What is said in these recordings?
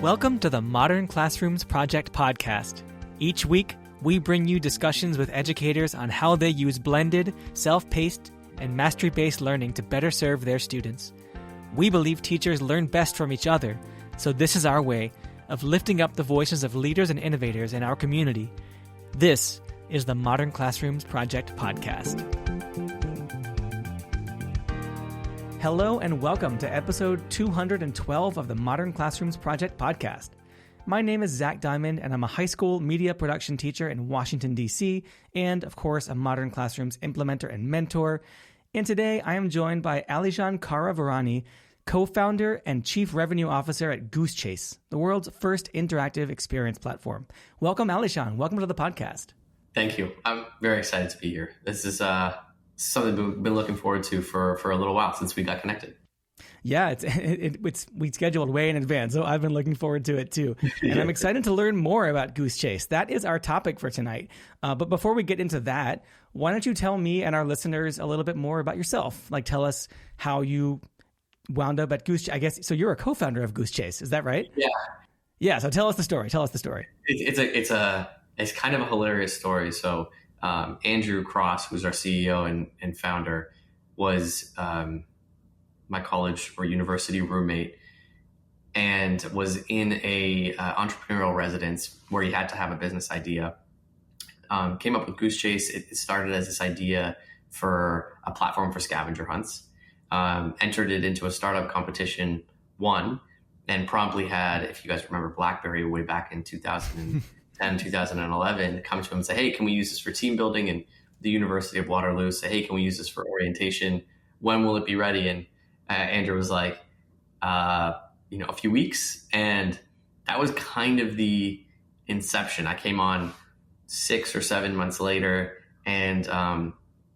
Welcome to the Modern Classrooms Project podcast. Each week, we bring you discussions with educators on how they use blended, self-paced, and mastery-based learning to better serve their students. We believe teachers learn best from each other, so this is our way of lifting up the voices of leaders and innovators in our community. This is the Modern Classrooms Project podcast. Hello and welcome to episode 212 of the Modern Classrooms Project podcast. My name is Zach Diamond, and I'm a high school media production teacher in Washington, D.C., and, of course, a Modern Classrooms implementer and mentor. And today, I am joined by Alyshahn Kara Virani, co-founder and chief revenue officer at Goosechase, the world's first interactive experience platform. Welcome, Alyshahn. Welcome to the podcast. Thank you. I'm very excited to be here. This is something we've been looking forward to for a little while since we got connected. Yeah, we scheduled way in advance, so I've been looking forward to it too. And I'm excited to learn more about Goosechase. That is our topic for tonight. But before we get into that, why don't you tell me and our listeners a little bit more about yourself? Like, tell us how you wound up at Goosechase. I guess, so you're a co-founder of Goosechase, is that right? Yeah. Yeah, so tell us the story. It's kind of a hilarious story. So Andrew Cross, who's our CEO and founder, was my college or university roommate and was in a entrepreneurial residence where he had to have a business idea. Came up with Goosechase. It started as this idea for a platform for scavenger hunts. Entered it into a startup competition, won, and promptly had, if you guys remember, BlackBerry way back in 2010, 2011, come to him and say, hey, can we use this for team building? And the University of Waterloo say, hey, can we use this for orientation? When will it be ready? And Andrew was like, a few weeks. And that was kind of the inception. I came on 6 or 7 months later, and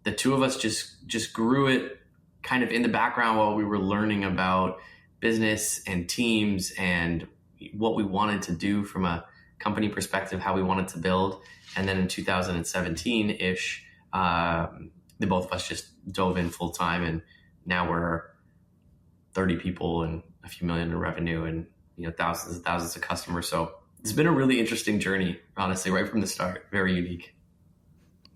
the two of us just grew it kind of in the background while we were learning about business and teams and what we wanted to do from a company perspective, how we wanted to build. And then in 2017-ish, the both of us just dove in full time, and now we're 30 people and a few million in revenue and thousands and thousands of customers. So it's been a really interesting journey, honestly, right from the start. Very unique.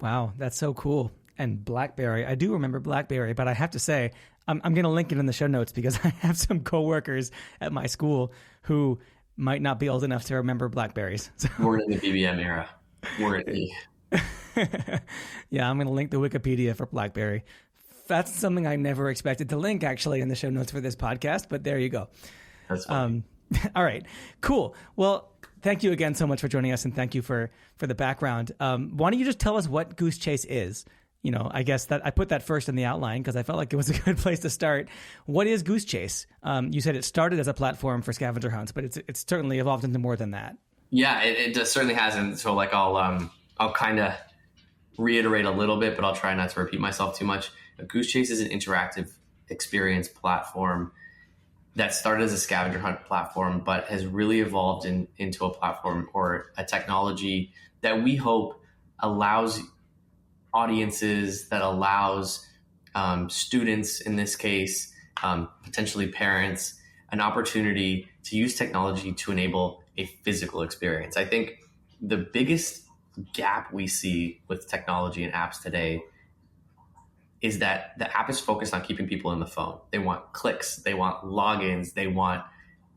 Wow, that's so cool. And BlackBerry, I do remember BlackBerry, but I have to say, I'm going to link it in the show notes because I have some coworkers at my school who might not be old enough to remember BlackBerries. So. We're in the BBM era. We're in the... Yeah, I'm going to link the Wikipedia for BlackBerry. That's something I never expected to link, actually, in the show notes for this podcast, but there you go. That's funny. All right, cool. Well, thank you again so much for joining us, and thank you for the background. Why don't you just tell us what Goosechase is? I guess that I put that first in the outline because I felt like it was a good place to start. What is Goosechase? You said it started as a platform for scavenger hunts, but it's certainly evolved into more than that. Yeah, it certainly hasn't. So like I'll kind of reiterate a little bit, but I'll try not to repeat myself too much. Goosechase is an interactive experience platform that started as a scavenger hunt platform, but has really evolved into a platform or a technology that we hope allows audiences, that allows students, in this case, potentially parents, an opportunity to use technology to enable a physical experience. I think the biggest gap we see with technology and apps today is that the app is focused on keeping people in the phone. They want clicks, they want logins, they want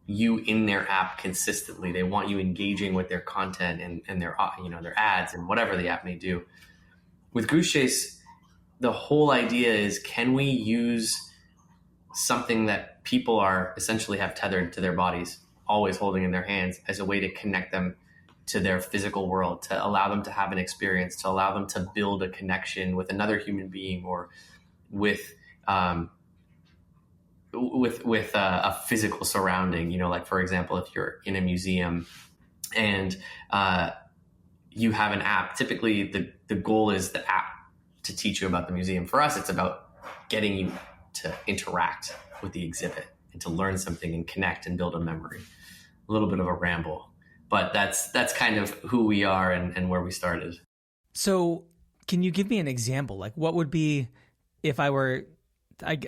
you in their app consistently. They want you engaging with their content and their ads and whatever the app may do. With Goosechase, the whole idea is, can we use something that people are essentially have tethered to their bodies, always holding in their hands, as a way to connect them to their physical world, to allow them to have an experience, to allow them to build a connection with another human being or with a physical surrounding. Like, for example, if you're in a museum and you have an app, typically the goal is the app to teach you about the museum. For us, it's about getting you to interact with the exhibit and to learn something and connect and build a memory. A little bit of a ramble, but that's kind of who we are and where we started. So can you give me an example? Like, what would be, if I were,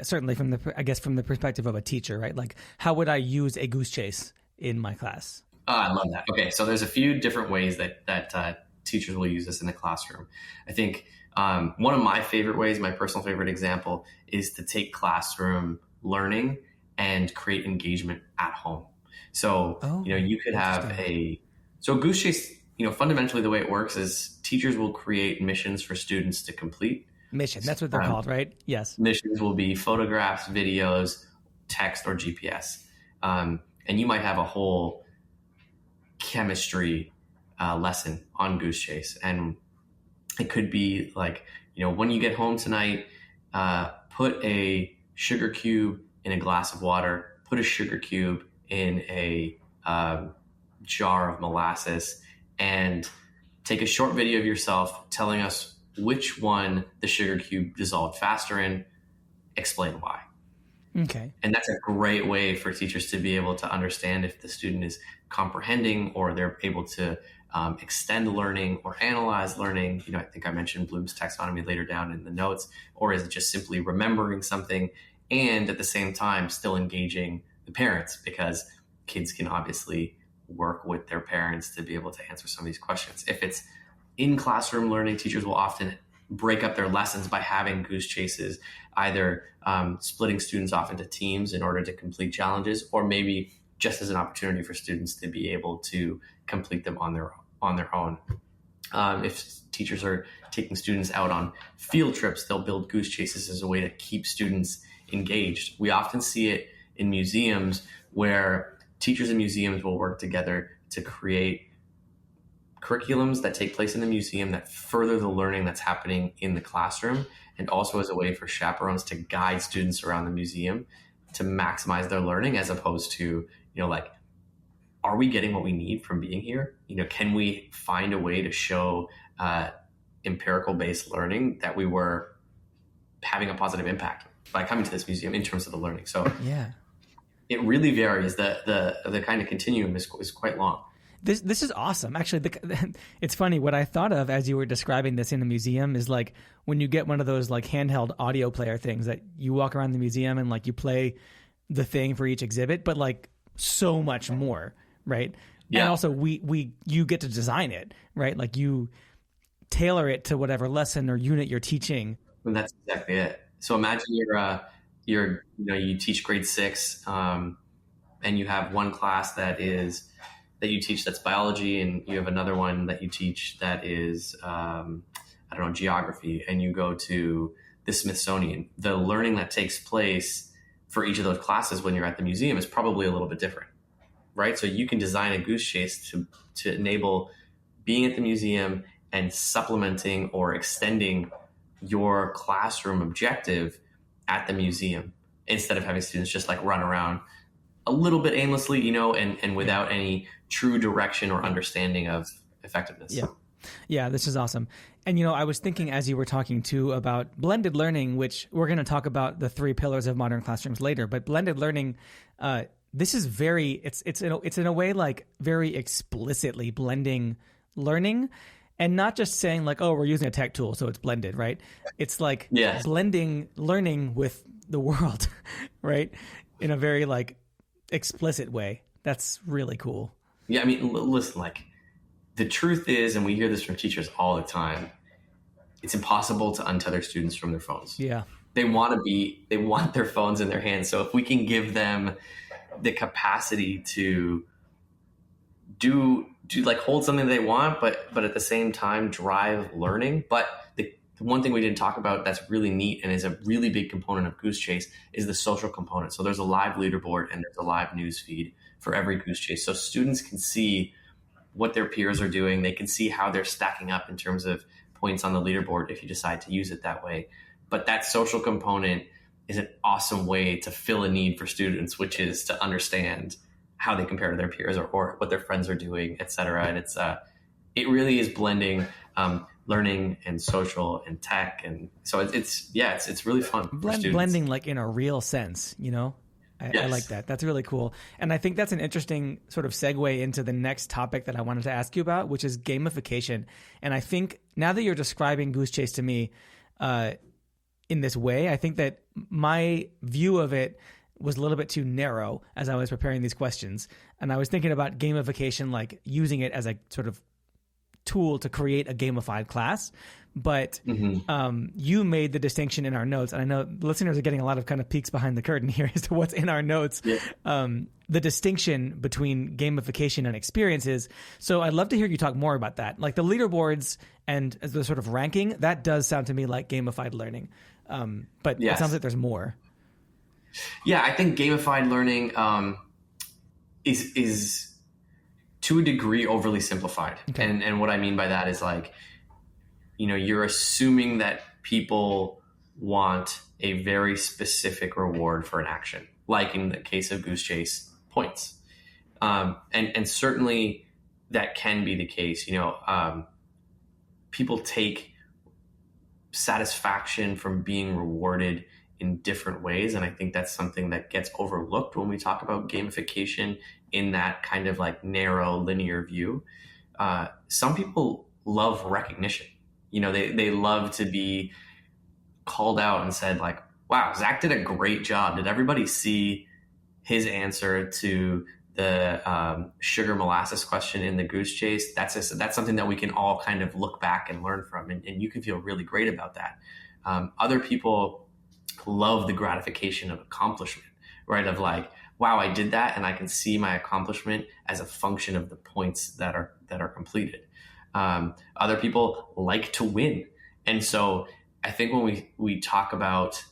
certainly from the perspective of a teacher, right? Like, how would I use a Goosechase in my class? I love that. Okay, so there's a few different ways that teachers will use this in the classroom. I think one of my favorite ways, my personal favorite example, is to take classroom learning and create engagement at home. So, you could have Goosechase, fundamentally the way it works is teachers will create missions for students to complete. Mission, that's what they're called, right? Yes. Missions will be photographs, videos, text, or GPS. And you might have a whole chemistry lesson on Goosechase. And it could be like, when you get home tonight, put a sugar cube in a glass of water, put a sugar cube in a jar of molasses, and take a short video of yourself telling us which one the sugar cube dissolved faster in, explain why. Okay. And that's a great way for teachers to be able to understand if the student is comprehending or they're able to extend learning or analyze learning. I think I mentioned Bloom's taxonomy later down in the notes, or is it just simply remembering something and at the same time still engaging the parents, because kids can obviously work with their parents to be able to answer some of these questions. If it's in classroom learning, teachers will often break up their lessons by having Goosechases, either splitting students off into teams in order to complete challenges, or maybe just as an opportunity for students to be able to complete them on their own. If teachers are taking students out on field trips, they'll build Goosechases as a way to keep students engaged. We often see it in museums where teachers in museums will work together to create curriculums that take place in the museum that further the learning that's happening in the classroom, and also as a way for chaperones to guide students around the museum to maximize their learning, as opposed to, are we getting what we need from being here? Can we find a way to show empirical based learning that we were having a positive impact by coming to this museum in terms of the learning? So yeah, it really varies. The kind of continuum is quite long. This is awesome. Actually, it's funny. What I thought of as you were describing this in the museum is like when you get one of those like handheld audio player things that you walk around the museum and like you play the thing for each exhibit, but like so much more, right? Yeah. And also you get to design it, right? Like you tailor it to whatever lesson or unit you're teaching. And that's exactly it. So imagine you teach grade 6, and you have one class that you teach that's biology, and you have another one that you teach that is, geography, and you go to the Smithsonian. The learning that takes place for each of those classes when you're at the museum is probably a little bit different, right? So you can design a Goosechase to enable being at the museum and supplementing or extending your classroom objective at the museum, instead of having students just like run around a little bit aimlessly, and without any true direction or understanding of effectiveness. Yeah, this is awesome. And, I was thinking as you were talking too about blended learning, which we're going to talk about the 3 pillars of modern classrooms later, but blended learning, this is it's in a way like very explicitly blending learning, and not just saying like, oh, we're using a tech tool, so it's blended, right? It's like blending learning with the world, right? In a very like explicit way. That's really cool. Yeah, I mean, listen, like the truth is, and we hear this from teachers all the time, it's impossible to untether students from their phones. Yeah. They want their phones in their hands. So if we can give them the capacity to do like hold something they want, but at the same time drive learning. But the one thing we didn't talk about that's really neat and is a really big component of Goosechase is the social component. So there's a live leaderboard and there's a live news feed for every Goosechase. So students can see what their peers are doing. They can see how they're stacking up in terms of points on the leaderboard if you decide to use it that way. But that social component is an awesome way to fill a need for students, which is to understand how they compare to their peers or what their friends are doing, et cetera. And it really is blending learning and social and tech. And so it's really fun for students. Blending like in a real sense, Yes. I like that. That's really cool. And I think that's an interesting sort of segue into the next topic that I wanted to ask you about, which is gamification. And I think now that you're describing Goosechase to me in this way, I think that my view of it was a little bit too narrow as I was preparing these questions. And I was thinking about gamification, like using it as a sort of tool to create a gamified class. But you made the distinction in our notes, and I know listeners are getting a lot of kind of peeks behind the curtain here as to what's in our notes. Yeah. The distinction between gamification and experiences. So I'd love to hear you talk more about that. Like the leaderboards and the sort of ranking, that does sound to me like gamified learning. But It sounds like there's more. Yeah, I think gamified learning is to a degree overly simplified. Okay. And what I mean by that is like, you're assuming that people want a very specific reward for an action, like in the case of Goosechase, points. And certainly that can be the case. People take satisfaction from being rewarded in different ways. And I think that's something that gets overlooked when we talk about gamification in that kind of like narrow linear view. Some people love recognition. They love to be called out and said like, wow, Zach did a great job. Did everybody see his answer to the sugar molasses question in the Goosechase? That's something that we can all kind of look back and learn from. And you can feel really great about that. Other people love the gratification of accomplishment, right? Of like, wow, I did that, and I can see my accomplishment as a function of the points that are completed. Other people like to win. And so I think when we talk about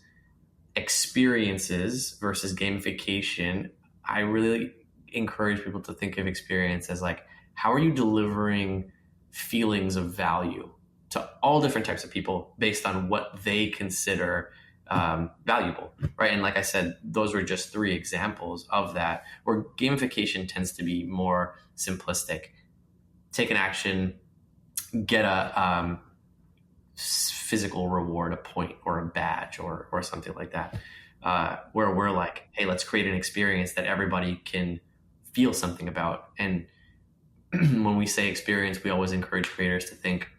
experiences versus gamification, I really encourage people to think of experience as like, how are you delivering feelings of value to all different types of people based on what they consider valuable, right? And like I said, those were just 3 examples of that, where gamification tends to be more simplistic. Take an action, get a physical reward, a point or a badge or something like that, where we're like, hey, let's create an experience that everybody can feel something about. And when we say experience, we always encourage creators to think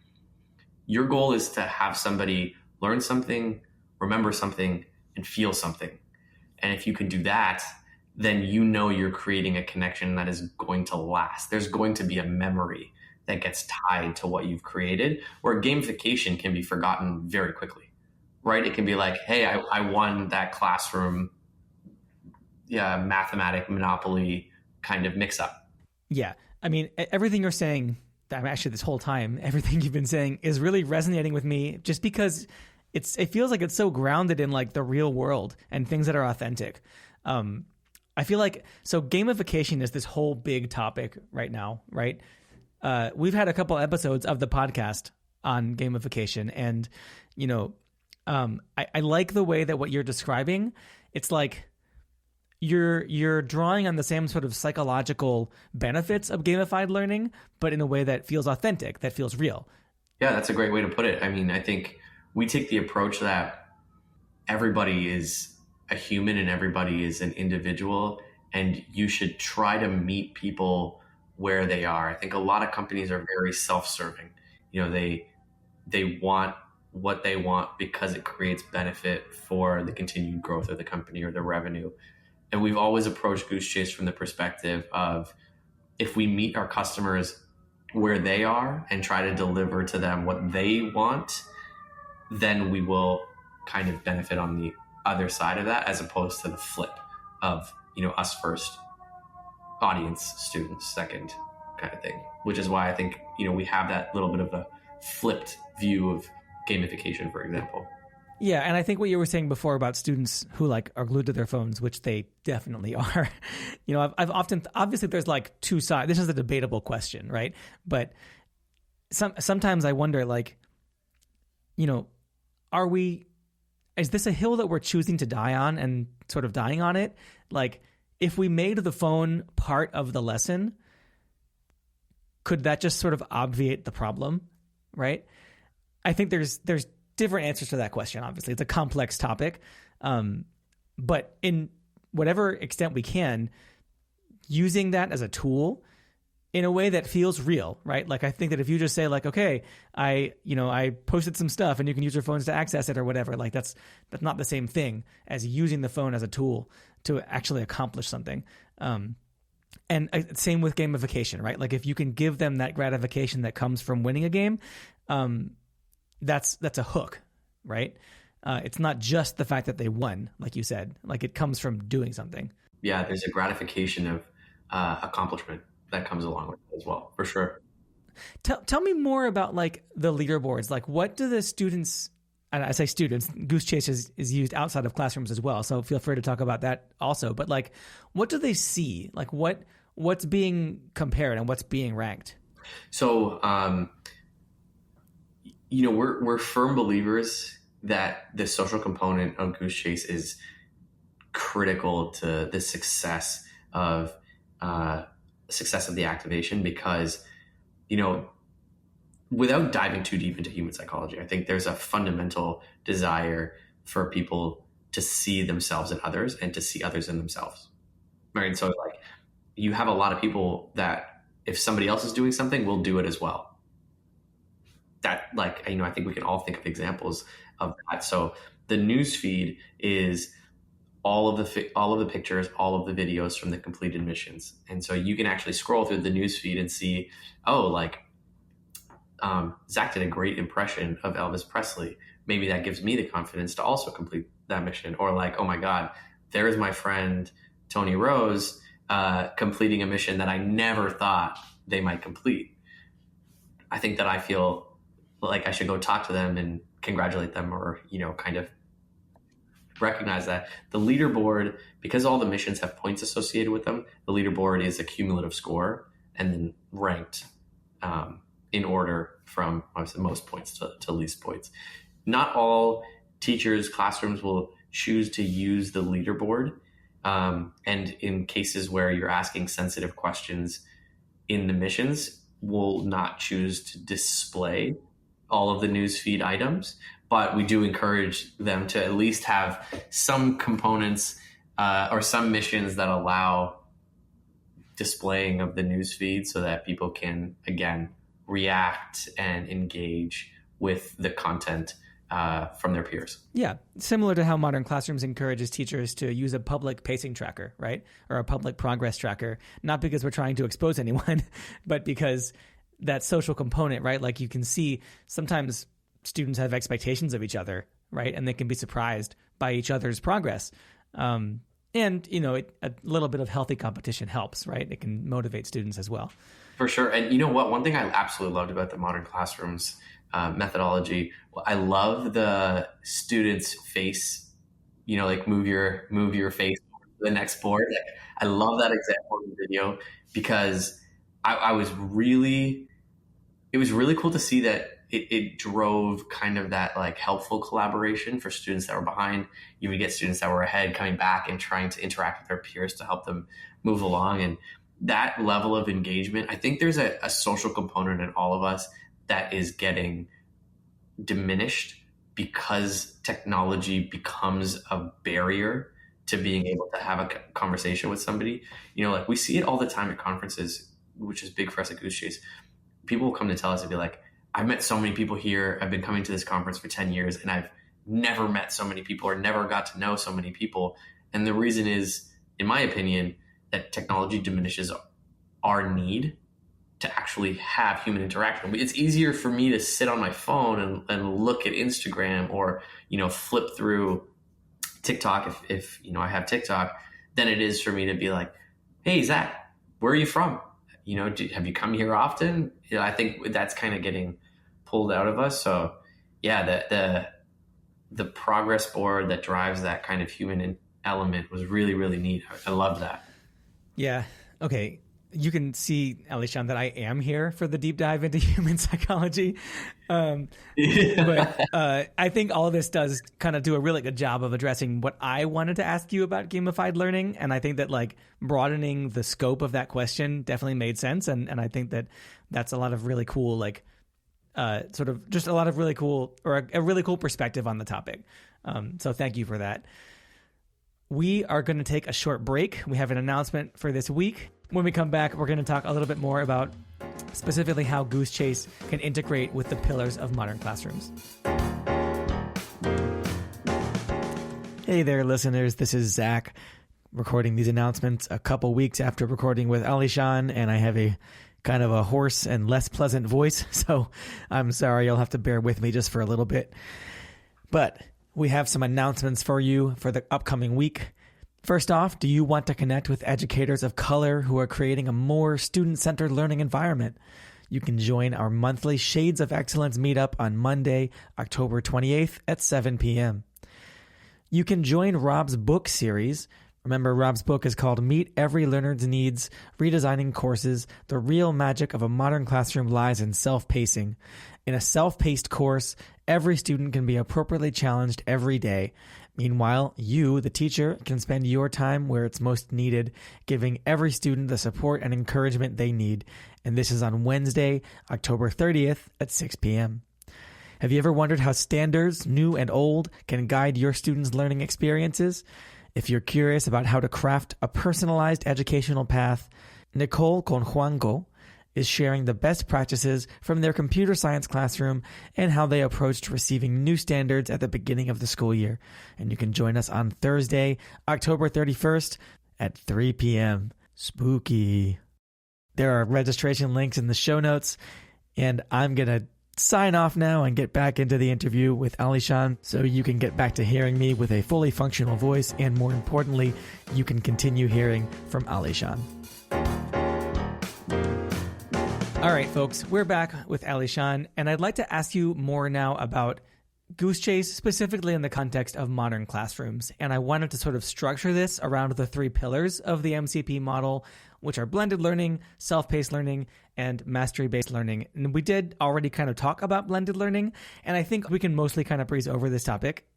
your goal is to have somebody learn something, remember something, and feel something. And if you can do that, then you're creating a connection that is going to last. There's going to be a memory that gets tied to what you've created, where gamification can be forgotten very quickly, right? It can be like, hey, I won that classroom mathematic Monopoly kind of mix up. Yeah. I mean, everything you're saying, actually this whole time, everything you've been saying is really resonating with me, just because it feels like it's so grounded in like the real world and things that are authentic. I feel like, so gamification is this whole big topic right now, right? We've had a couple episodes of the podcast on gamification, and I like the way that what you're describing. It's like you're drawing on the same sort of psychological benefits of gamified learning, but in a way that feels authentic, that feels real. Yeah, that's a great way to put it. I mean, I think we take the approach that everybody is a human and everybody is an individual, and you should try to meet people where they are. I think a lot of companies are very self-serving. They want what they want because it creates benefit for the continued growth of the company or the revenue. And we've always approached Goosechase from the perspective of, if we meet our customers where they are and try to deliver to them what they want, then we will kind of benefit on the other side of that, as opposed to the flip of, us first, audience, students second kind of thing, which is why I think, we have that little bit of a flipped view of gamification, for example. Yeah, and I think what you were saying before about students who like are glued to their phones, which they definitely are. I've often, obviously there's like 2 sides. This is a debatable question, right? But sometimes I wonder, like, is this a hill that we're choosing to die on and sort of dying on it? Like, if we made the phone part of the lesson, could that just sort of obviate the problem, right? I think there's different answers to that question. Obviously, it's a complex topic, but in whatever extent we can, using that as a tool in a way that feels real, right? Like I think that if you just say like, okay, I posted some stuff and you can use your phones to access it or whatever, like that's not the same thing as using the phone as a tool to actually accomplish something. And same with gamification, right? Like if you can give them that gratification that comes from winning a game, that's a hook, right? It's not just the fact that they won, like you said, like it comes from doing something. Yeah, there's a gratification of accomplishment that comes along with it as well, for sure. Tell me more about like the leaderboards. Like what do the students, and I say students, Goosechase is used outside of classrooms as well, so feel free to talk about that also. But like, what do they see? Like what's being compared and what's being ranked? So, we're firm believers that the social component of Goosechase is critical to the success of the activation, because without diving too deep into human psychology, I think there's a fundamental desire for people to see themselves in others and to see others in themselves, right? So like you have a lot of people that if somebody else is doing something, will do it as well. That like, I think we can all think of examples of that. So the news feed is all of the pictures, all of the videos from the completed missions. And so you can actually scroll through the news feed and see, Zach did a great impression of Elvis Presley. Maybe that gives me the confidence to also complete that mission. Or like, oh my God, there's my friend Tony Rose completing a mission that I never thought they might complete. I think that I feel like I should go talk to them and congratulate them, or, kind of recognize that the leaderboard, because all the missions have points associated with them, the leaderboard is a cumulative score and then ranked in order from obviously most points to least points. Not all teachers' classrooms will choose to use the leaderboard. And in cases where you're asking sensitive questions in the missions, will not choose to display all of the newsfeed items, but we do encourage them to at least have some components or some missions that allow displaying of the newsfeed so that people can, again, react and engage with the content from their peers. Yeah, similar to how Modern Classrooms encourages teachers to use a public pacing tracker, right? Or a public progress tracker, not because we're trying to expose anyone, but because that social component, right? Like you can see sometimes students have expectations of each other, right? And they can be surprised by each other's progress. And, a little bit of healthy competition helps, right? It can motivate students as well. For sure. And you know what? One thing I absolutely loved about the Modern Classrooms methodology, I love the student's face, like move your face to the next board. Like, I love that example in the video because it was really cool to see that it drove kind of that like helpful collaboration for students that were behind. You would get students that were ahead coming back and trying to interact with their peers to help them move along. And that level of engagement, I think there's a social component in all of us that is getting diminished because technology becomes a barrier to being able to have a conversation with somebody. Like we see it all the time at conferences, which is big for us at Goosechase. People will come to tell us and be like, I've met so many people here. I've been coming to this conference for 10 years and I've never met so many people or never got to know so many people. And the reason is, in my opinion, that technology diminishes our need to actually have human interaction. It's easier for me to sit on my phone and look at Instagram or, flip through TikTok if I have TikTok, than it is for me to be like, hey, Zach, where are you from? Have you come here often? I think that's kind of getting pulled out of us. So yeah, the progress board that drives that kind of human element was really, really neat. I love that. Yeah. Okay. You can see, Alyshahn, that I am here for the deep dive into human psychology. But I think all of this does kind of do a really good job of addressing what I wanted to ask you about gamified learning. And I think that like broadening the scope of that question definitely made sense. And I think that that's a lot of really cool, like sort of just a lot of really cool or a really cool perspective on the topic. So thank you for that. We are going to take a short break. We have an announcement for this week. When we come back, we're going to talk a little bit more about specifically how Goosechase can integrate with the pillars of modern classrooms. Hey there, listeners. This is Zach recording these announcements a couple weeks after recording with Alyshahn, and I have a kind of a hoarse and less pleasant voice, so I'm sorry. You'll have to bear with me just for a little bit. But we have some announcements for you for the upcoming week. First off, do you want to connect with educators of color who are creating a more student-centered learning environment? You can join our monthly Shades of Excellence meetup on Monday, October 28th at 7 p.m. You can join Rob's book series. Remember, Rob's book is called Meet Every Learner's Needs, Redesigning Courses. The real magic of a modern classroom lies in self-pacing. In a self-paced course, every student can be appropriately challenged every day. Meanwhile, you, the teacher, can spend your time where it's most needed, giving every student the support and encouragement they need. And this is on Wednesday, October 30th at 6 p.m. Have you ever wondered how standards, new and old, can guide your students' learning experiences? If you're curious about how to craft a personalized educational path, Nicole Conjuanco is sharing the best practices from their computer science classroom and how they approached receiving new standards at the beginning of the school year. And you can join us on Thursday, October 31st at 3 p.m. Spooky. There are registration links in the show notes, and I'm going to sign off now and get back into the interview with Alyshahn so you can get back to hearing me with a fully functional voice, and more importantly, you can continue hearing from Alyshahn. All right, folks, we're back with Alyshahn, and I'd like to ask you more now about Goosechase, specifically in the context of modern classrooms. And I wanted to sort of structure this around the three pillars of the MCP model, which are blended learning, self-paced learning, and mastery-based learning. And we did already kind of talk about blended learning, and I think we can mostly kind of breeze over this topic.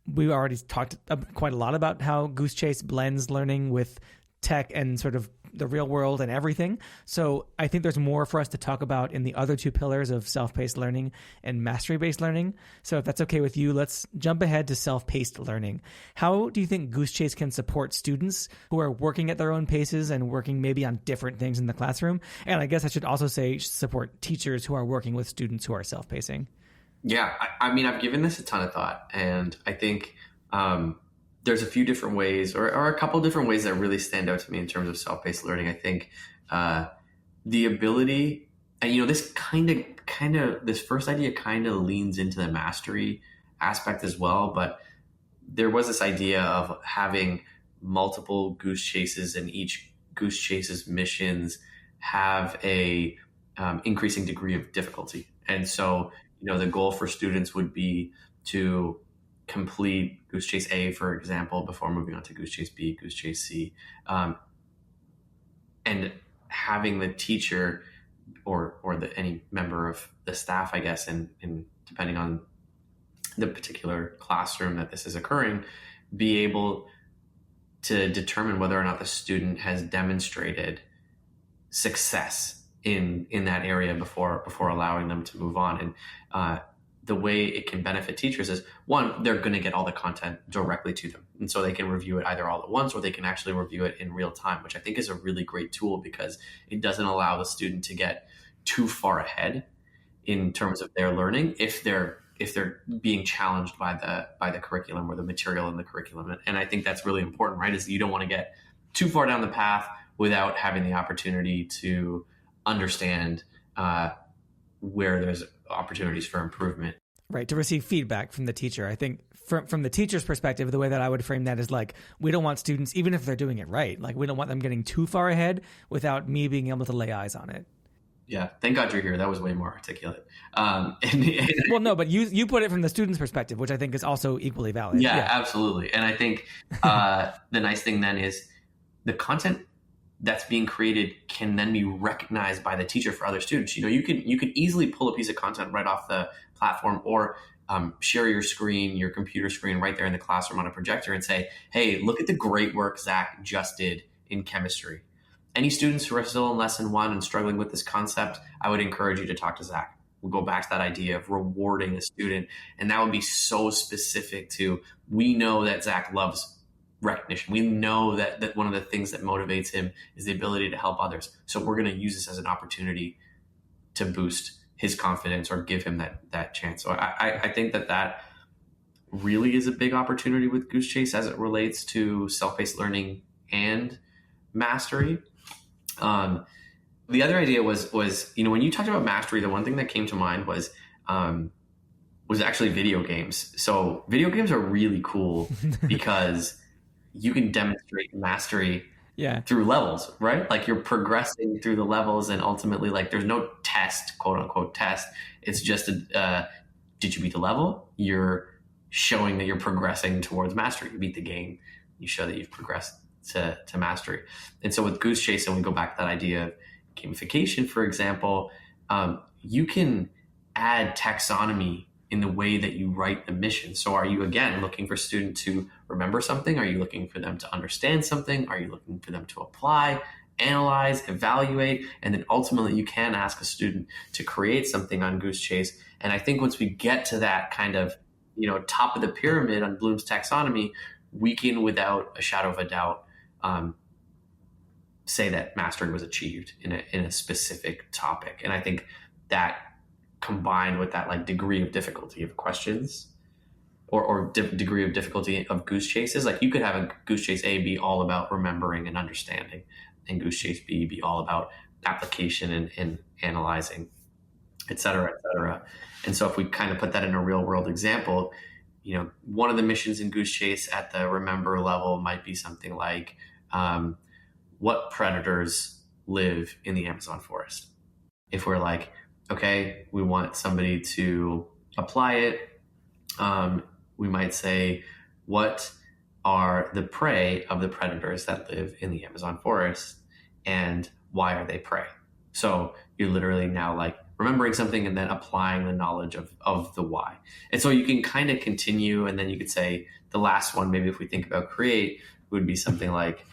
We already talked quite a lot about how Goosechase blends learning with tech and sort of the real world and everything. So I think there's more for us to talk about in the other two pillars of self-paced learning and mastery-based learning. So if that's okay with you, let's jump ahead to self-paced learning. How do you think Goosechase can support students who are working at their own paces and working maybe on different things in the classroom? And I guess I should also say support teachers who are working with students who are self-pacing. Yeah, I mean, I've given this a ton of thought, and I think there's a few different ways or a couple different ways that really stand out to me in terms of self-paced learning. I think the ability, and this this first idea kind of leans into the mastery aspect as well, but there was this idea of having multiple Goosechases, and each Goosechase's missions have a increasing degree of difficulty. And so, the goal for students would be to complete Goosechase A, for example, before moving on to Goosechase B, Goosechase C, and having the teacher or any member of the staff, I guess, and depending on the particular classroom that this is occurring, be able to determine whether or not the student has demonstrated success in that area before allowing them to move on. And the way it can benefit teachers is, one, they're going to get all the content directly to them. And so they can review it either all at once, or they can actually review it in real time, which I think is a really great tool because it doesn't allow the student to get too far ahead in terms of their learning if they're being challenged by the curriculum or the material in the curriculum. And I think that's really important, right? Is you don't want to get too far down the path without having the opportunity to understand where there's opportunities for improvement. Right, to receive feedback from the teacher. I think from the teacher's perspective, the way that I would frame that is like, we don't want students, even if they're doing it right, like we don't want them getting too far ahead without me being able to lay eyes on it. Yeah, thank God you're here. That was way more articulate. Well, no, but you put it from the student's perspective, which I think is also equally valid. Yeah, absolutely. And I think the nice thing then is the content that's being created can then be recognized by the teacher for other students. You can easily pull a piece of content right off the platform or share your computer screen right there in the classroom on a projector and say, hey, look at the great work Zach just did in chemistry. Any students who are still in lesson 1 and struggling with this concept, I would encourage you to talk to Zach. We'll go back to that idea of rewarding a student. And that would be so specific to, we know that Zach loves recognition. We know that one of the things that motivates him is the ability to help others. So we're going to use this as an opportunity to boost his confidence or give him that chance. So I think that really is a big opportunity with Goosechase as it relates to self-paced learning and mastery. The other idea was, when you talked about mastery, the one thing that came to mind was actually video games. So video games are really cool because you can demonstrate mastery through levels, right? Like you're progressing through the levels, and ultimately, like, there's no test, quote unquote test. It's just did you beat the level? You're showing that you're progressing towards mastery. You beat the game, you show that you've progressed to mastery. And so with Goosechase, and we go back to that idea of gamification, for example, you can add taxonomy in the way that you write the mission. So are you, again, looking for a student to remember something? Are you looking for them to understand something? Are you looking for them to apply, analyze, evaluate? And then ultimately you can ask a student to create something on Goosechase. And I think once we get to that kind of, top of the pyramid on Bloom's taxonomy, we can, without a shadow of a doubt, say that mastery was achieved in a specific topic. And I think that, combined with that, like, degree of difficulty of questions or degree of difficulty of Goosechases, like, you could have a Goosechase A be all about remembering and understanding, and Goosechase B be all about application and analyzing, et cetera, et cetera. And so if we kind of put that in a real world example, one of the missions in Goosechase at the remember level might be something like, what predators live in the Amazon forest? If we're like, okay, we want somebody to apply it, we might say, what are the prey of the predators that live in the Amazon forest, and why are they prey? So you're literally now, like, remembering something and then applying the knowledge of the why. And so you can kind of continue, and then you could say the last one, maybe if we think about create, would be something like,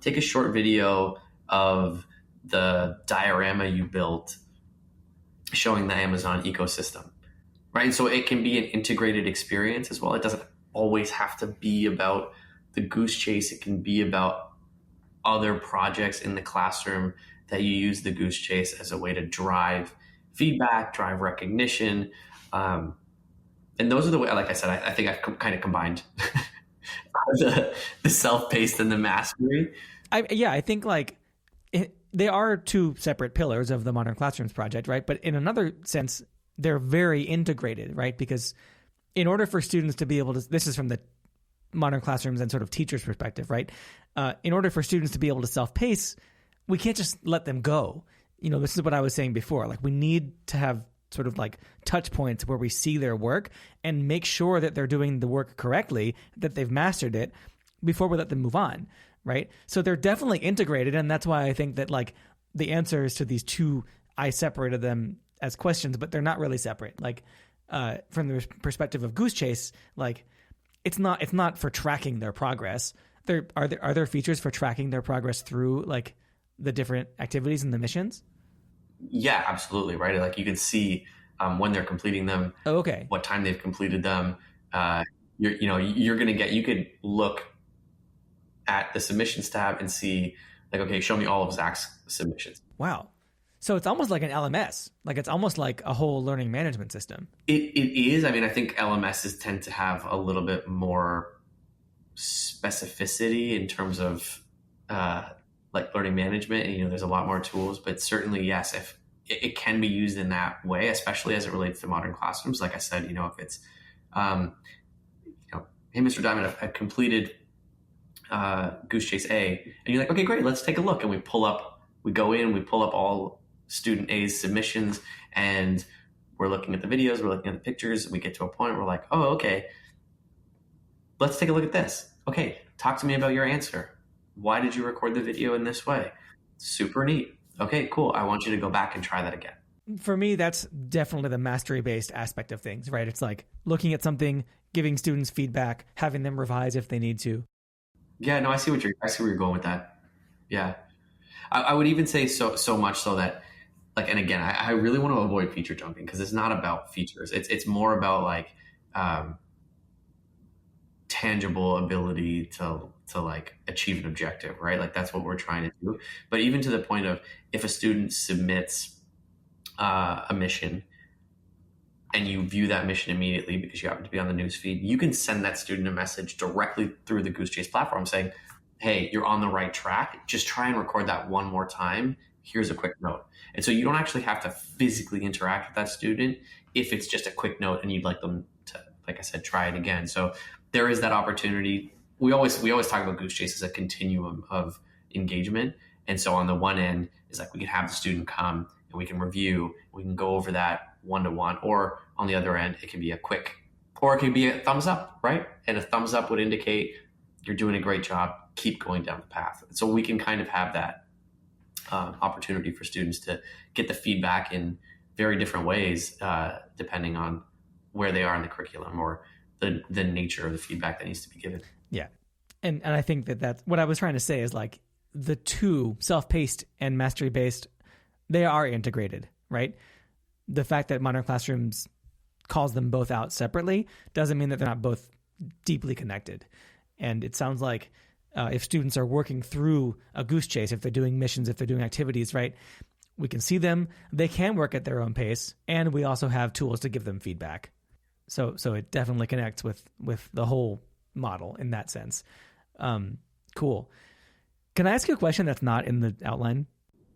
take a short video of the diorama you built showing the Amazon ecosystem, right? And so it can be an integrated experience as well. It doesn't always have to be about the Goosechase. It can be about other projects in the classroom that you use the Goosechase as a way to drive feedback, drive recognition. And those are the way, like I said, I think I've kind of combined the self-paced and the mastery. I think, like, they are two separate pillars of the Modern Classrooms project, right? But in another sense, they're very integrated, right? Because in order for students to be able to, this is from the Modern Classrooms and sort of teachers' perspective, right? In order for students to be able to self-pace, we can't just let them go. This is what I was saying before. Like, we need to have sort of like touch points where we see their work and make sure that they're doing the work correctly, that they've mastered it before we let them move on. Right. So they're definitely integrated. And that's why I think that, like, the answers to these two, I separated them as questions, but they're not really separate. Like, from the perspective of Goosechase, like, it's not for tracking their progress. Are there features for tracking their progress through, like, the different activities and the missions? Yeah, absolutely. Right. Like, you can see when they're completing them, what time they've completed them. You could look at the submissions tab and see, like, okay, show me all of Zach's submissions. Wow. So it's almost like an LMS. Like, it's almost like a whole learning management system. It is. I mean, I think LMSs tend to have a little bit more specificity in terms of like learning management, and there's a lot more tools. But certainly, yes, if it can be used in that way, especially as it relates to Modern Classrooms. Like I said, if it's hey, Mr. Diamond, I've completed Goosechase A, and you're like, okay, great, let's take a look. And we pull up all student A's submissions, and we're looking at the videos, we're looking at the pictures, and we get to a point where we're like, oh, okay, let's take a look at this. Okay, talk to me about your answer. Why did you record the video in this way? Super neat. Okay, cool. I want you to go back and try that again. For me, that's definitely the mastery-based aspect of things, right? It's like looking at something, giving students feedback, having them revise if they need to. Yeah, no, I see where you're going with that. Yeah. I would even say so much so that, like, and again, I really want to avoid feature jumping, because it's not about features. It's more about, like, tangible ability to like achieve an objective, right? Like that's what we're trying to do. But even to the point of if a student submits a mission and you view that mission immediately because you happen to be on the news feed, you can send that student a message directly through the Goosechase platform saying, hey, you're on the right track. Just try and record that one more time. Here's a quick note. And so you don't actually have to physically interact with that student if it's just a quick note and you'd like them to, like I said, try it again. So there is that opportunity. We always talk about Goosechase as a continuum of engagement. And so on the one end is like we can have the student come and we can review, we can go over that one-to-one, or on the other end, it can be a quick, or it can be a thumbs up, right? And a thumbs up would indicate you're doing a great job, keep going down the path. So we can kind of have that opportunity for students to get the feedback in very different ways, depending on where they are in the curriculum or the nature of the feedback that needs to be given. Yeah. And I think that's what I was trying to say is like the two, self-paced and mastery-based, they are integrated, right? The fact that Modern Classrooms calls them both out separately doesn't mean that they're not both deeply connected. And it sounds like if students are working through a Goosechase, if they're doing missions, if they're doing activities, right, we can see them, they can work at their own pace, and we also have tools to give them feedback. So it definitely connects with the whole model in that sense. Cool. Can I ask you a question that's not in the outline?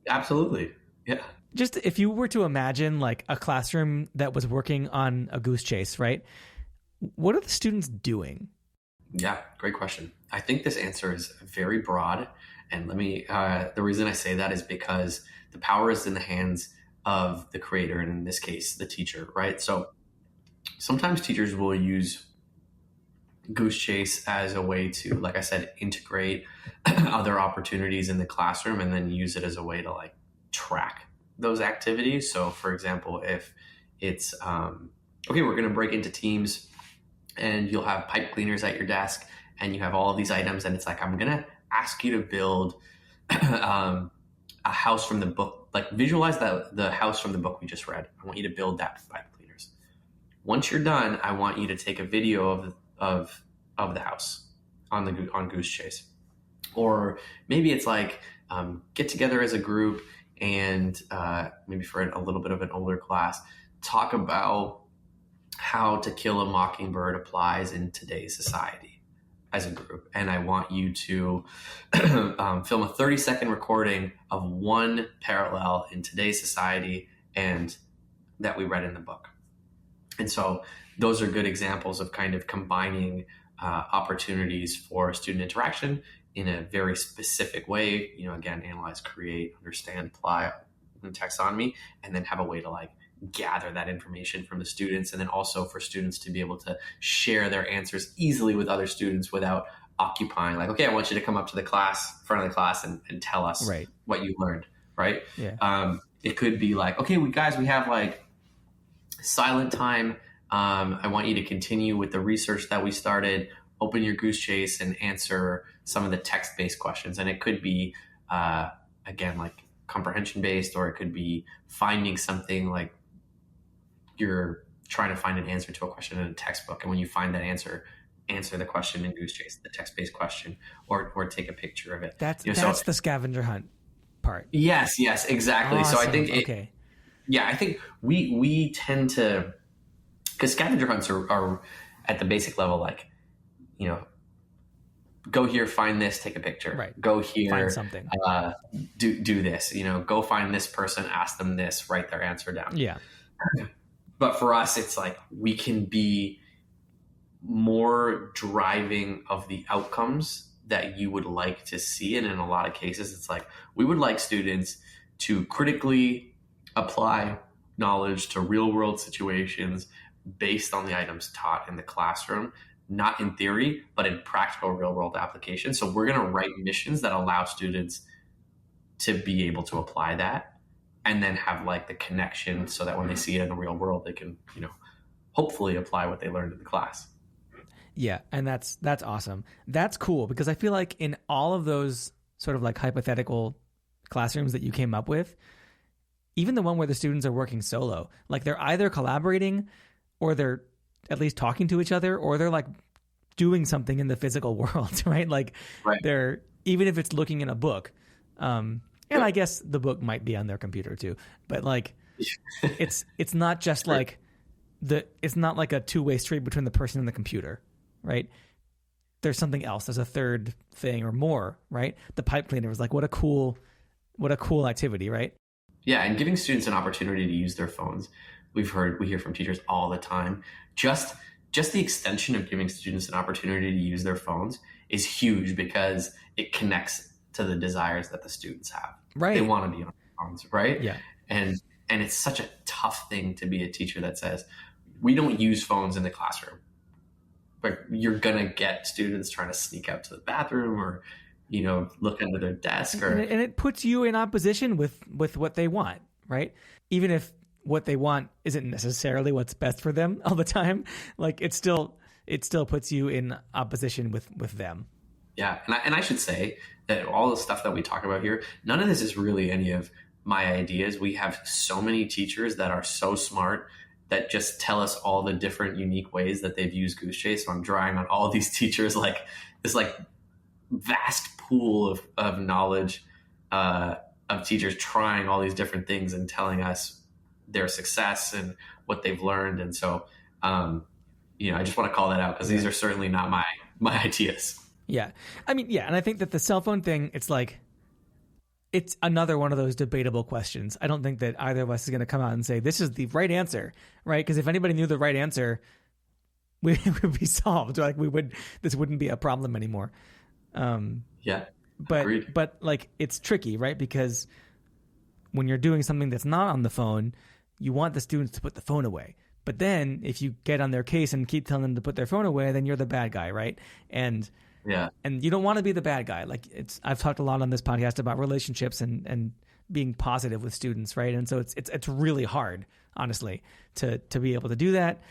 Absolutely. Yeah. Just if you were to imagine like a classroom that was working on a Goosechase, right? What are the students doing? Yeah, great question. I think this answer is very broad. And let me, the reason I say that is because the power is in the hands of the creator, and in this case, the teacher, right? So sometimes teachers will use Goosechase as a way to, like I said, integrate other opportunities in the classroom and then use it as a way to like track those activities. So for example, if it's, okay, we're going to break into teams and you'll have pipe cleaners at your desk and you have all of these items and it's like, I'm going to ask you to build a house from the book, like visualize the house from the book we just read. I want you to build that with pipe cleaners. Once you're done, I want you to take a video of the house on Goosechase. Or maybe it's like get together as a group and maybe for a little bit of an older class, talk about how To Kill a Mockingbird applies in today's society as a group. And I want you to film a 30-second recording of one parallel in today's society and that we read in the book. And so those are good examples of kind of combining opportunities for student interaction in a very specific way. You know, again, analyze, create, understand, apply taxonomy, and then have a way to like gather that information from the students. And then also for students to be able to share their answers easily with other students without occupying like, okay, I want you to come up to the class, front of the class and tell us right. what you learned. Right. Yeah. It could be like, okay, we have like silent time. I want you to continue with the research that we started, open your Goosechase and answer some of the text-based questions. And it could be, again, like comprehension-based, or it could be finding something like you're trying to find an answer to a question in a textbook. And when you find that answer the question in Goosechase, the text-based question, or take a picture of it. That's the scavenger hunt part. Yes, exactly. Awesome. So I think, okay. I think we tend to, because scavenger hunts are at the basic level, like, you know, go here, find this, take a picture. Right. Go here, find something. Do this. You know, go find this person, ask them this, write their answer down. Yeah. But for us, it's like we can be more driving of the outcomes that you would like to see. And in a lot of cases, it's like we would like students to critically apply knowledge to real world situations based on the items taught in the classroom, not in theory, but in practical real world application. So we're going to write missions that allow students to be able to apply that and then have like the connection so that when they see it in the real world, they can, you know, hopefully apply what they learned in the class. Yeah. And that's awesome. That's cool because I feel like in all of those sort of like hypothetical classrooms that you came up with, even the one where the students are working solo, like they're either collaborating or they're at least talking to each other, or they're like doing something in the physical world, right? Like Right. they're, even if it's looking in a book, and I guess the book might be on their computer too, but like it's not just like it's not like a two-way street between the person and the computer, right? There's something else. There's a third thing or more, right? The pipe cleaner was like, what a cool activity, right? Yeah, and giving students an opportunity to use their phones. We hear from teachers all the time. Just the extension of giving students an opportunity to use their phones is huge because it connects to the desires that the students have. Right. They want to be on phones, right? Yeah. And it's such a tough thing to be a teacher that says, we don't use phones in the classroom. But you're going to get students trying to sneak out to the bathroom or, look under their desk. And it puts you in opposition with what they want, right? Even if what they want isn't necessarily what's best for them all the time, like it still puts you in opposition with them. Yeah. And I should say that all the stuff that we talk about here, none of this is really any of my ideas. We have so many teachers that are so smart that just tell us all the different unique ways that they've used Goosechase. So I'm drawing on all these teachers, like this vast pool of knowledge of teachers trying all these different things and telling us their success and what they've learned. And so, I just want to call that out because these are certainly not my ideas. Yeah. I mean, yeah. And I think that the cell phone thing, it's another one of those debatable questions. I don't think that either of us is going to come out and say, this is the right answer, right? Because if anybody knew the right answer, we would be solved. Like this wouldn't be a problem anymore. Yeah. But like, it's tricky, right? Because when you're doing something that's not on the phone, you want the students to put the phone away. But then if you get on their case and keep telling them to put their phone away, then you're the bad guy, right? And you don't want to be the bad guy. Like I've talked a lot on this podcast about relationships and being positive with students, right? And so it's really hard, honestly, to be able to do that.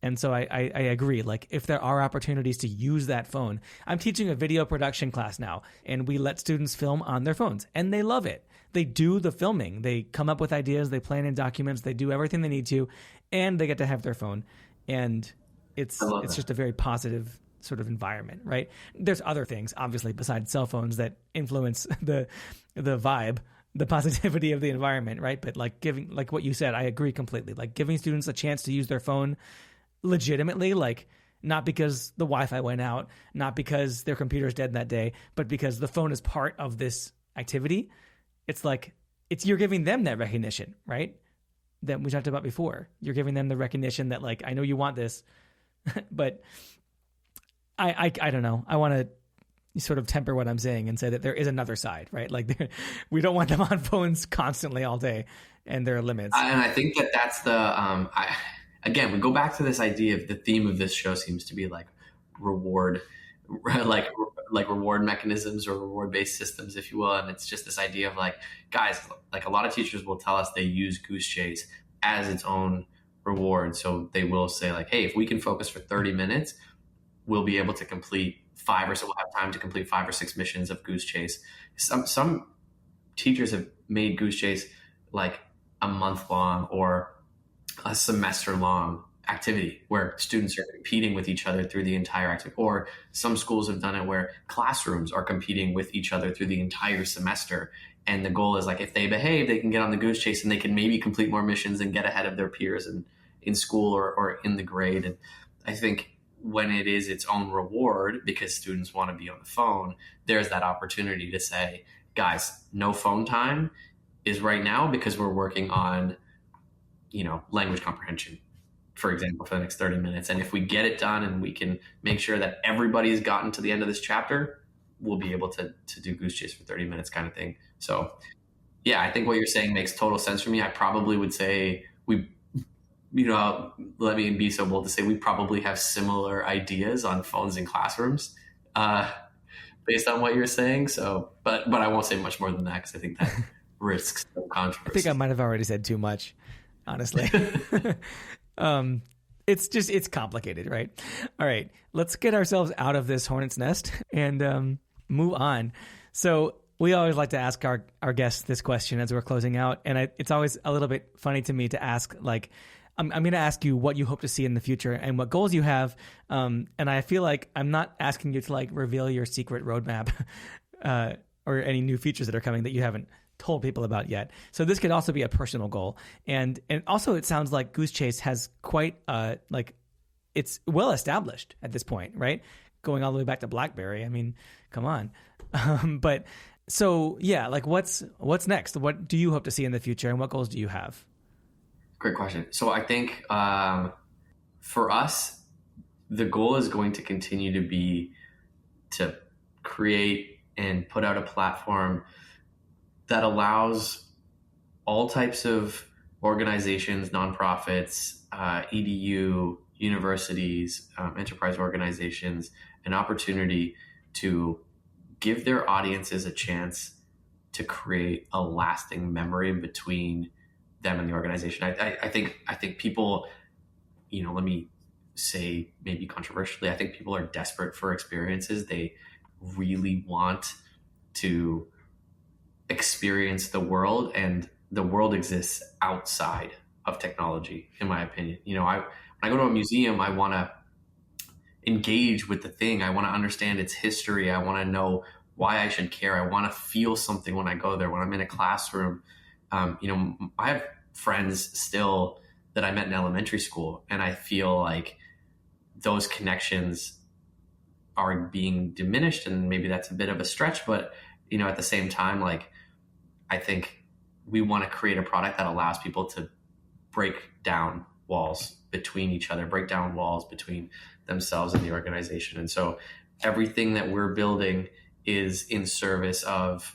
And so I agree. Like if there are opportunities to use that phone, I'm teaching a video production class now, and we let students film on their phones, and they love it. They do the filming. They come up with ideas. They plan in documents. They do everything they need to, and they get to have their phone. And it's just a very positive sort of environment, right? There's other things, obviously, besides cell phones that influence the vibe, the positivity of the environment, right? But like what you said, I agree completely. Like giving students a chance to use their phone legitimately, like not because the Wi-Fi went out, not because their computer's dead that day, but because the phone is part of this activity. You're giving them that recognition, right? That we talked about before. You're giving them the recognition that like, I know you want this, but I don't know. I want to sort of temper what I'm saying and say that there is another side, right? Like we don't want them on phones constantly all day, and there are limits. And I think that's the, again, we go back to this idea of the theme of this show seems to be like reward, like reward mechanisms or reward-based systems, if you will. And it's just this idea of like, guys, like a lot of teachers will tell us they use Goosechase as its own reward. So they will say like, hey, if we can focus for 30 minutes, we'll be able to complete we'll have time to complete 5 or 6 missions of Goosechase. Some teachers have made Goosechase like a month-long or a semester-long activity where students are competing with each other through the entire activity. Or some schools have done it where classrooms are competing with each other through the entire semester. And the goal is like, if they behave, they can get on the Goosechase and they can maybe complete more missions and get ahead of their peers in school or in the grade. And I think when it is its own reward because students want to be on the phone, there's that opportunity to say, guys, no phone time is right now because we're working on, language comprehension, for example, for the next 30 minutes. And if we get it done and we can make sure that everybody's gotten to the end of this chapter, we'll be able to do Goosechase for 30 minutes kind of thing. So yeah, I think what you're saying makes total sense for me. I probably would say let me be so bold to say we probably have similar ideas on phones in classrooms based on what you're saying. So, but I won't say much more than that because I think that risks some controversy. I think I might have already said too much, honestly. It's complicated, right? All right, let's get ourselves out of this hornet's nest and move on. So we always like to ask our guests this question as we're closing out. And it's always a little bit funny to me to ask, like, I'm going to ask you what you hope to see in the future and what goals you have. And I feel like I'm not asking you to like reveal your secret roadmap or any new features that are coming that you haven't told people about yet. So this could also be a personal goal. And also it sounds like Goosechase has quite like it's well established at this point, right? Going all the way back to BlackBerry. I mean, come on. But so yeah, like what's next? What do you hope to see in the future and what goals do you have? Great question. So I think for us, the goal is going to continue to be to create and put out a platform that allows all types of organizations, nonprofits, EDU, universities, enterprise organizations, an opportunity to give their audiences a chance to create a lasting memory between them and the organization. I think people, let me say maybe controversially, I think people are desperate for experiences. They really want to experience the world, and the world exists outside of technology, in my opinion. When I go to a museum, I want to engage with the thing. I want to understand its history. I want to know why I should care. I want to feel something when I go there. When I'm in a classroom, I have friends still that I met in elementary school, and I feel like those connections are being diminished, and maybe that's a bit of a stretch, but at the same time, like, I think we want to create a product that allows people to break down walls between each other, break down walls between themselves and the organization. And so everything that we're building is in service of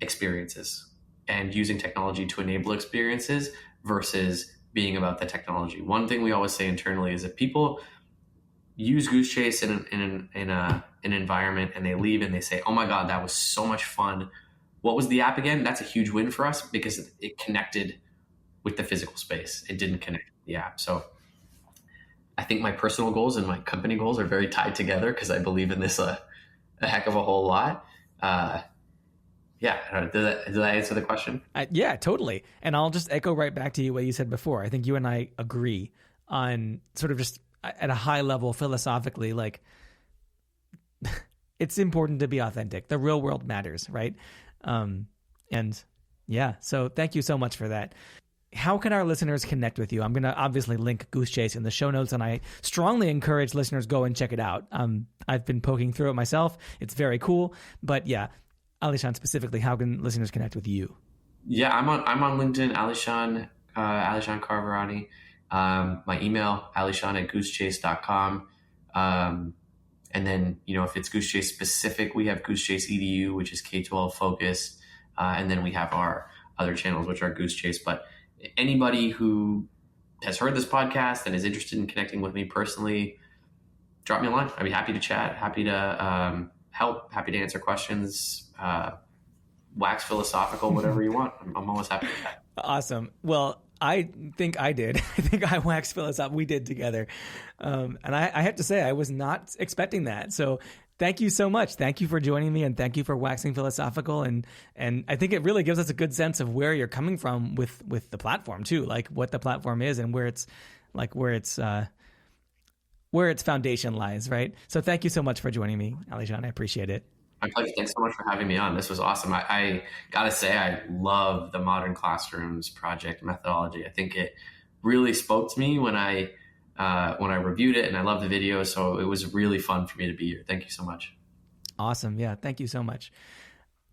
experiences and using technology to enable experiences versus being about the technology. One thing we always say internally is if people use Goosechase in an environment and they leave and they say, oh my God, that was so much fun. What was the app again? That's a huge win for us because it connected with the physical space. It didn't connect with the app. So I think my personal goals and my company goals are very tied together because I believe in this a heck of a whole lot. Yeah. Did I answer the question? Yeah, totally. And I'll just echo right back to you what you said before. I think you and I agree on sort of just at a high level philosophically, like it's important to be authentic. The real world matters, right? And yeah, so thank you so much for that. How can our listeners connect with you? I'm going to obviously link Goosechase in the show notes, and I strongly encourage listeners go and check it out. I've been poking through it myself. It's very cool. But yeah, Alyshahn, specifically, how can listeners connect with you? Yeah, I'm on LinkedIn, Alyshahn Kara Virani. My email, alyshahn@goosechase.com. And then, if it's Goosechase specific, we have Goosechase EDU, which is K-12 focused. And then we have our other channels, which are Goosechase. But anybody who has heard this podcast and is interested in connecting with me personally, drop me a line. I'd be happy to chat, happy to help, happy to answer questions, wax philosophical, whatever you want. I'm always happy to chat. Awesome. Well, I think I did. I think I waxed philosophical. We did together. And I have to say, I was not expecting that. So thank you so much. Thank you for joining me, and thank you for waxing philosophical. And I think it really gives us a good sense of where you're coming from with the platform too, like what the platform is and where its foundation lies, right? So thank you so much for joining me, Alyshahn. I appreciate it. My pleasure. Thanks so much for having me on. This was awesome. I gotta say, I love the Modern Classrooms project methodology. I think it really spoke to me when I reviewed it, and I love the video. So it was really fun for me to be here. Thank you so much. Awesome. Yeah. Thank you so much.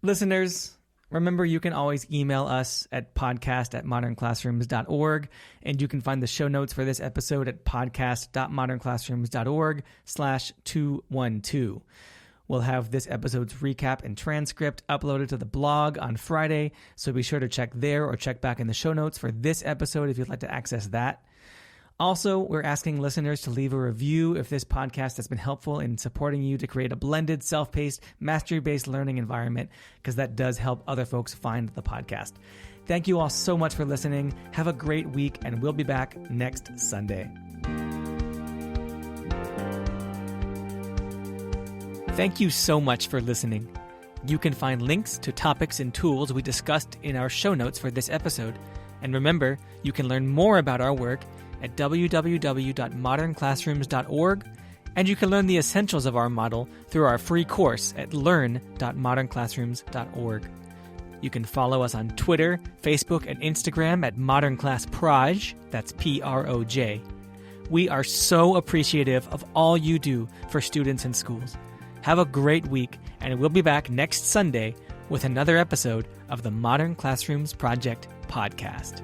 Listeners, remember, you can always email us at podcast@modernclassrooms.org, and you can find the show notes for this episode at podcast.modernclassrooms.org/212. We'll have this episode's recap and transcript uploaded to the blog on Friday, so be sure to check there or check back in the show notes for this episode if you'd like to access that. Also, we're asking listeners to leave a review if this podcast has been helpful in supporting you to create a blended, self-paced, mastery-based learning environment, because that does help other folks find the podcast. Thank you all so much for listening. Have a great week, and we'll be back next Sunday. Thank you so much for listening. You can find links to topics and tools we discussed in our show notes for this episode. And remember, you can learn more about our work at www.modernclassrooms.org, and you can learn the essentials of our model through our free course at learn.modernclassrooms.org. You can follow us on Twitter, Facebook, and Instagram at Modern Class Proj, that's Proj. We are so appreciative of all you do for students and schools. Have a great week, and we'll be back next Sunday with another episode of the Modern Classrooms Project podcast.